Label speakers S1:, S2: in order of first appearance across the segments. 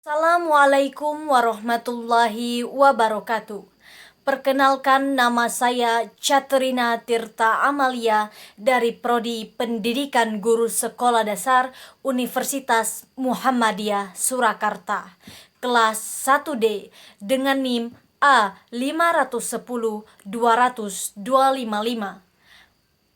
S1: Assalamualaikum warahmatullahi wabarakatuh. Perkenalkan, nama saya Caterina Tirta Amalia dari Prodi Pendidikan Guru Sekolah Dasar Universitas Muhammadiyah Surakarta, kelas 1D dengan NIM A510200-255.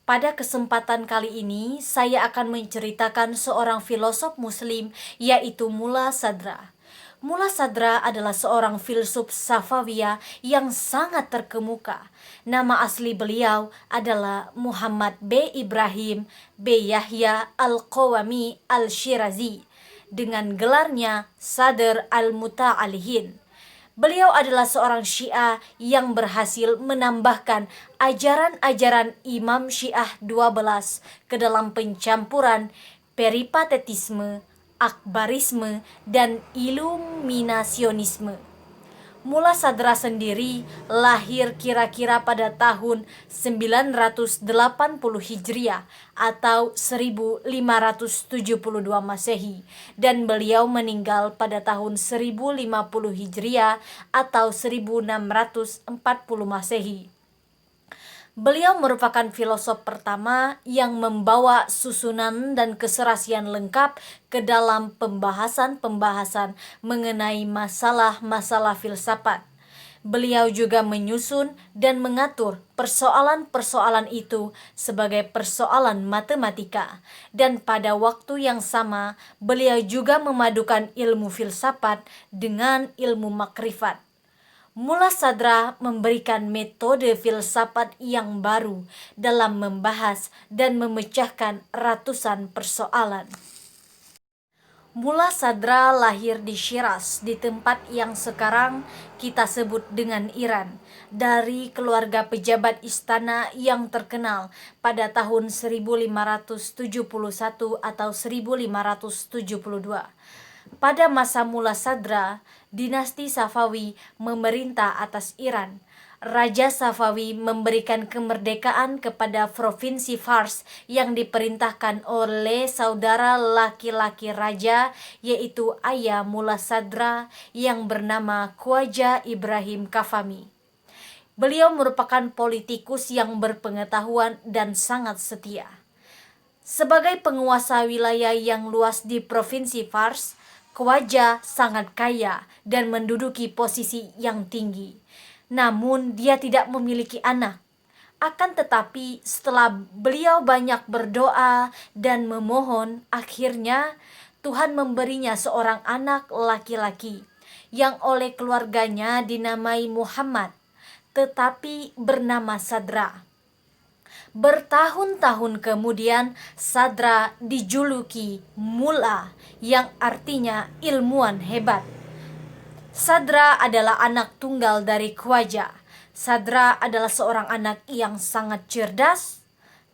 S1: Pada kesempatan kali ini, saya akan menceritakan seorang filosof muslim, yaitu Mulla Sadra. Mulla Sadra adalah seorang filsuf Safawiyah yang sangat terkemuka. Nama asli beliau adalah Muhammad B. Ibrahim B. Yahya Al-Qawami Al-Shirazi, dengan gelarnya Sadr Al-Muta'alihin. Beliau adalah seorang Syiah yang berhasil menambahkan ajaran-ajaran Imam Syiah 12 ke dalam pencampuran peripatetisme, akbarisme, dan iluminasionisme. Mulla Sadra sendiri lahir kira-kira pada tahun 980 Hijriah atau 1572 Masehi, dan beliau meninggal pada tahun 1050 Hijriah atau 1640 Masehi. Beliau merupakan filosof pertama yang membawa susunan dan keserasian lengkap ke dalam pembahasan-pembahasan mengenai masalah-masalah filsafat. Beliau juga menyusun dan mengatur persoalan-persoalan itu sebagai persoalan matematika, dan pada waktu yang sama beliau juga memadukan ilmu filsafat dengan ilmu makrifat. Mulla Sadra memberikan metode filsafat yang baru dalam membahas dan memecahkan ratusan persoalan. Mulla Sadra lahir di Shiraz, di tempat yang sekarang kita sebut dengan Iran, dari keluarga pejabat istana yang terkenal pada tahun 1571 atau 1572. Pada masa Mulla Sadra, dinasti Safawi memerintah atas Iran. Raja Safawi memberikan kemerdekaan kepada provinsi Fars yang diperintahkan oleh saudara laki-laki raja, yaitu ayah Mulla Sadra yang bernama Khwaja Ibrahim Kafami. Beliau merupakan politikus yang berpengetahuan dan sangat setia. Sebagai penguasa wilayah yang luas di provinsi Fars, Khwaja sangat kaya dan menduduki posisi yang tinggi. Namun dia tidak memiliki anak. Akan tetapi setelah beliau banyak berdoa dan memohon, akhirnya Tuhan memberinya seorang anak laki-laki yang oleh keluarganya dinamai Muhammad, tetapi bernama Sadra. Bertahun-tahun kemudian Sadra dijuluki Mulla, yang artinya ilmuwan hebat. Sadra adalah anak tunggal dari Khwaja. Sadra adalah seorang anak yang sangat cerdas,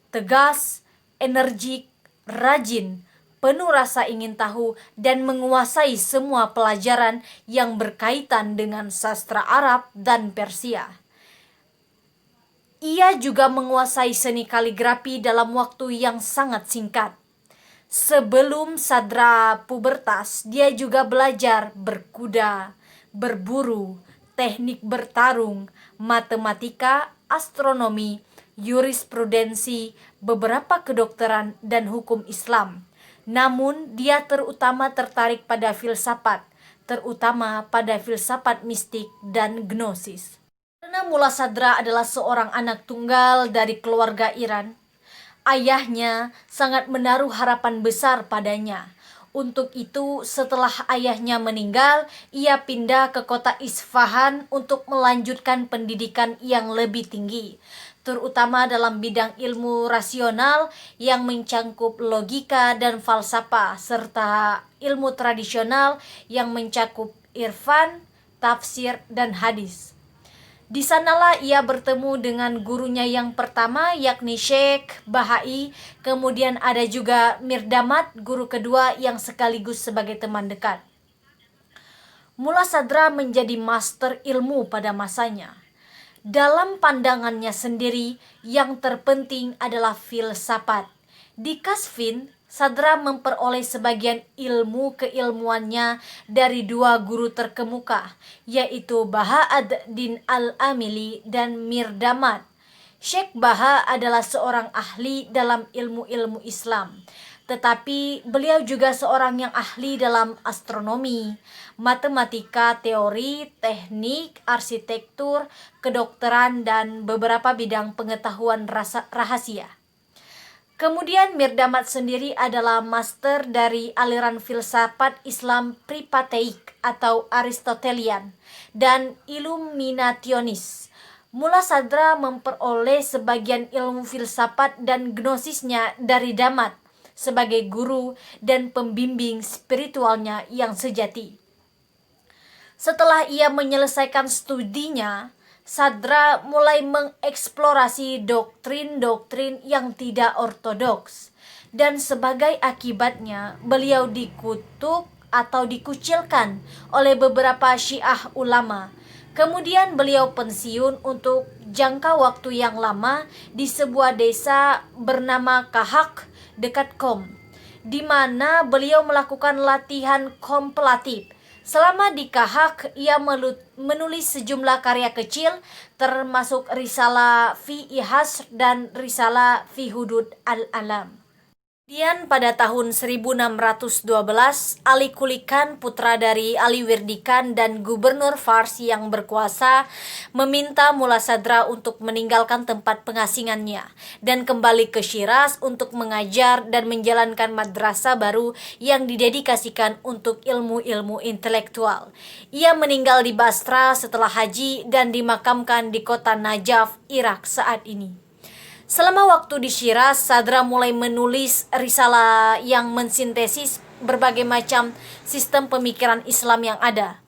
S1: tegas, energik, rajin, penuh rasa ingin tahu, dan menguasai semua pelajaran yang berkaitan dengan sastra Arab dan Persia. Ia juga menguasai seni kaligrafi dalam waktu yang sangat singkat. Sebelum Sadra pubertas, dia juga belajar berkuda, berburu, teknik bertarung, matematika, astronomi, jurisprudensi, beberapa kedokteran, dan hukum Islam. Namun, dia terutama tertarik pada filsafat, terutama pada filsafat mistik dan gnosis. Karena Mulla Sadra adalah seorang anak tunggal dari keluarga Iran, ayahnya sangat menaruh harapan besar padanya. Untuk itu, setelah ayahnya meninggal, ia pindah ke kota Isfahan untuk melanjutkan pendidikan yang lebih tinggi, terutama dalam bidang ilmu rasional yang mencangkup logika dan falsafah, serta ilmu tradisional yang mencakup irfan, tafsir, dan hadis. Di sanalah ia bertemu dengan gurunya yang pertama, yakni Syekh Bahai. Kemudian ada juga Mirdamat, guru kedua yang sekaligus sebagai teman dekat. Mulla Sadra menjadi master ilmu pada masanya. Dalam pandangannya sendiri, yang terpenting adalah filsafat. Di Kasvin, Sadra memperoleh sebagian ilmu keilmuannya dari dua guru terkemuka, yaitu Baha ad-Din al-Amili dan Mirdamad. Syekh Baha adalah seorang ahli dalam ilmu-ilmu Islam, tetapi beliau juga seorang yang ahli dalam astronomi, matematika, teori, teknik, arsitektur, kedokteran, dan beberapa bidang pengetahuan rahasia. Kemudian Mirdamad sendiri adalah master dari aliran filsafat Islam Pripateik atau Aristotelian dan Illuminationis. Mula Sadra memperoleh sebagian ilmu filsafat dan gnosisnya dari Damad sebagai guru dan pembimbing spiritualnya yang sejati. Setelah ia menyelesaikan studinya, Sadra mulai mengeksplorasi doktrin-doktrin yang tidak ortodoks, dan sebagai akibatnya beliau dikutuk atau dikucilkan oleh beberapa Syiah ulama. Kemudian beliau pensiun untuk jangka waktu yang lama di sebuah desa bernama Kahak dekat Qom, di mana beliau melakukan latihan kontemplatif. Selama di Kahak, ia menulis sejumlah karya kecil, termasuk Risalah fi Ihas dan Risalah fi Hudud al-Alam. Kemudian pada tahun 1612, Ali Kulikan, putra dari Ali Wirdikan dan gubernur Fars yang berkuasa, meminta Mula Sadra untuk meninggalkan tempat pengasingannya dan kembali ke Syiraz untuk mengajar dan menjalankan madrasah baru yang didedikasikan untuk ilmu-ilmu intelektual. Ia meninggal di Basra setelah haji dan dimakamkan di kota Najaf, Irak saat ini. Selama waktu di Syiraz, Sadra mulai menulis risalah yang mensintesis berbagai macam sistem pemikiran Islam yang ada.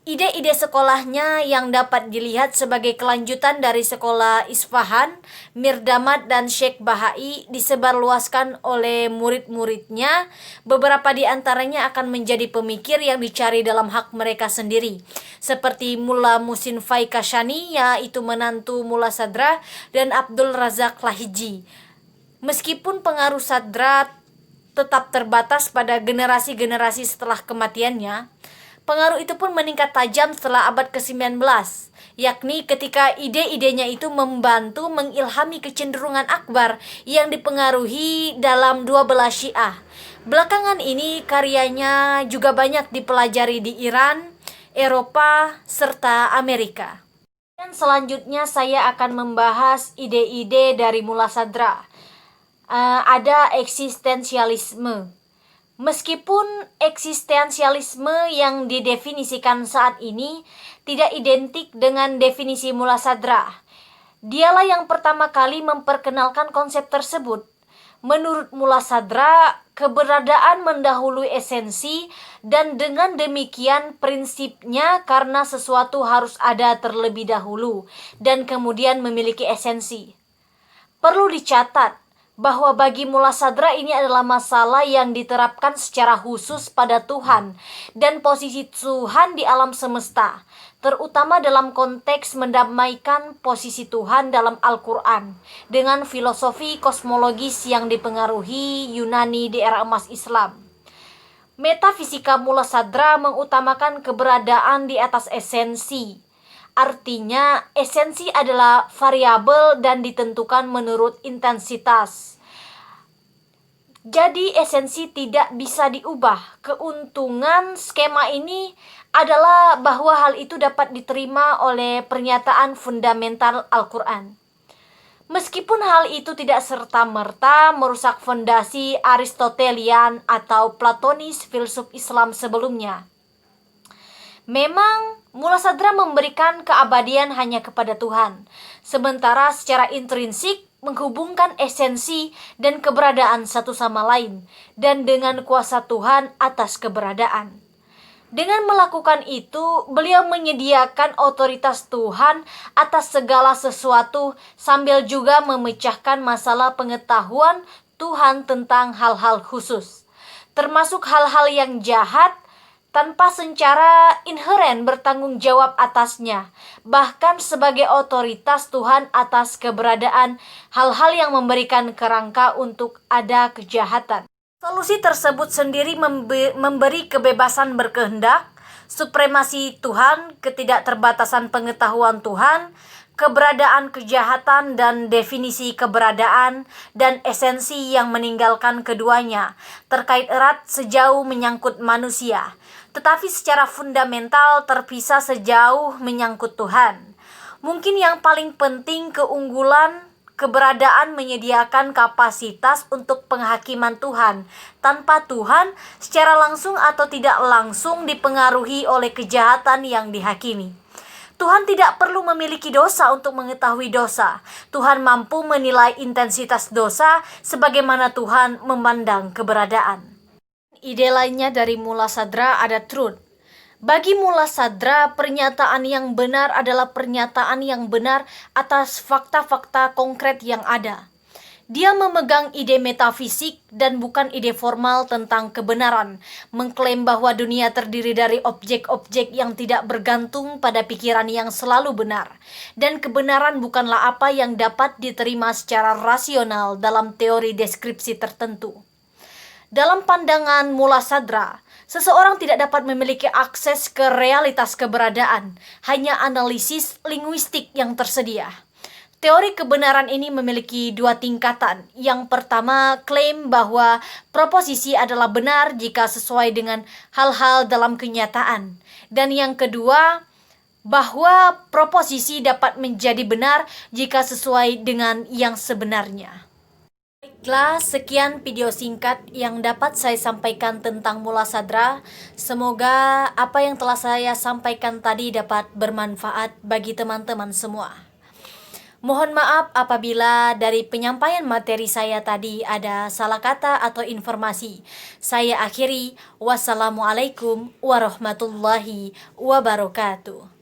S1: Ide-ide sekolahnya yang dapat dilihat sebagai kelanjutan dari sekolah Isfahan, Mirdamad dan Syekh Bahai disebarluaskan oleh murid-muridnya. Beberapa di antaranya akan menjadi pemikir yang dicari dalam hak mereka sendiri, seperti Mulla Muhsin Fai Kashani, yaitu menantu Mula Sadra, dan Abdul Razak Lahiji. Meskipun pengaruh Sadra tetap terbatas pada generasi-generasi setelah kematiannya, pengaruh itu pun meningkat tajam setelah abad ke-19, yakni ketika ide-idenya itu membantu mengilhami kecenderungan Akbar yang dipengaruhi dalam dua belah Syiah. Belakangan ini karyanya juga banyak dipelajari di Iran, Eropa, serta Amerika. Dan selanjutnya saya akan membahas ide-ide dari Mula Sadra. Ada eksistensialisme. Meskipun eksistensialisme yang didefinisikan saat ini tidak identik dengan definisi Mula Sadra, dialah yang pertama kali memperkenalkan konsep tersebut. Menurut Mula Sadra, keberadaan mendahului esensi, dan dengan demikian prinsipnya karena sesuatu harus ada terlebih dahulu dan kemudian memiliki esensi. Perlu dicatat bahwa bagi Mula Sadra ini adalah masalah yang diterapkan secara khusus pada Tuhan dan posisi Tuhan di alam semesta, terutama dalam konteks mendamaikan posisi Tuhan dalam Al-Quran dengan filosofi kosmologis yang dipengaruhi Yunani di era emas Islam. Metafisika Mula Sadra mengutamakan keberadaan di atas esensi. Artinya, esensi adalah variabel dan ditentukan menurut intensitas. Jadi, esensi tidak bisa diubah. Keuntungan skema ini adalah bahwa hal itu dapat diterima oleh pernyataan fundamental Al-Quran. Meskipun hal itu tidak serta-merta merusak fondasi Aristotelian atau Platonis filsuf Islam sebelumnya. Memang Mula Sadra memberikan keabadian hanya kepada Tuhan, sementara secara intrinsik menghubungkan esensi dan keberadaan satu sama lain, dan dengan kuasa Tuhan atas keberadaan. Dengan melakukan itu, beliau menyediakan otoritas Tuhan atas segala sesuatu sambil juga memecahkan masalah pengetahuan Tuhan tentang hal-hal khusus, termasuk hal-hal yang jahat, tanpa secara inheren bertanggung jawab atasnya, bahkan sebagai otoritas Tuhan atas keberadaan hal-hal yang memberikan kerangka untuk ada kejahatan. Solusi tersebut sendiri memberi kebebasan berkehendak, supremasi Tuhan, ketidakterbatasan pengetahuan Tuhan, keberadaan kejahatan dan definisi keberadaan, dan esensi yang meninggalkan keduanya, terkait erat sejauh menyangkut manusia, tetapi secara fundamental terpisah sejauh menyangkut Tuhan. Mungkin yang paling penting keunggulan keberadaan menyediakan kapasitas untuk penghakiman Tuhan. Tanpa Tuhan, secara langsung atau tidak langsung dipengaruhi oleh kejahatan yang dihakimi. Tuhan tidak perlu memiliki dosa untuk mengetahui dosa. Tuhan mampu menilai intensitas dosa sebagaimana Tuhan memandang keberadaan. Ide lainnya dari Mula Sadra ada truth. Bagi Mula Sadra, pernyataan yang benar adalah pernyataan yang benar atas fakta-fakta konkret yang ada. Dia memegang ide metafisik dan bukan ide formal tentang kebenaran, mengklaim bahwa dunia terdiri dari objek-objek yang tidak bergantung pada pikiran yang selalu benar, dan kebenaran bukanlah apa yang dapat diterima secara rasional dalam teori deskripsi tertentu. Dalam pandangan Mula Sadra, seseorang tidak dapat memiliki akses ke realitas keberadaan, hanya analisis linguistik yang tersedia. Teori kebenaran ini memiliki dua tingkatan. Yang pertama, klaim bahwa proposisi adalah benar jika sesuai dengan hal-hal dalam kenyataan. Dan yang kedua, bahwa proposisi dapat menjadi benar jika sesuai dengan yang sebenarnya. Baiklah, sekian video singkat yang dapat saya sampaikan tentang Mula Sadra. Semoga apa yang telah saya sampaikan tadi dapat bermanfaat bagi teman-teman semua. Mohon maaf apabila dari penyampaian materi saya tadi ada salah kata atau informasi. Saya akhiri, wassalamualaikum warahmatullahi wabarakatuh.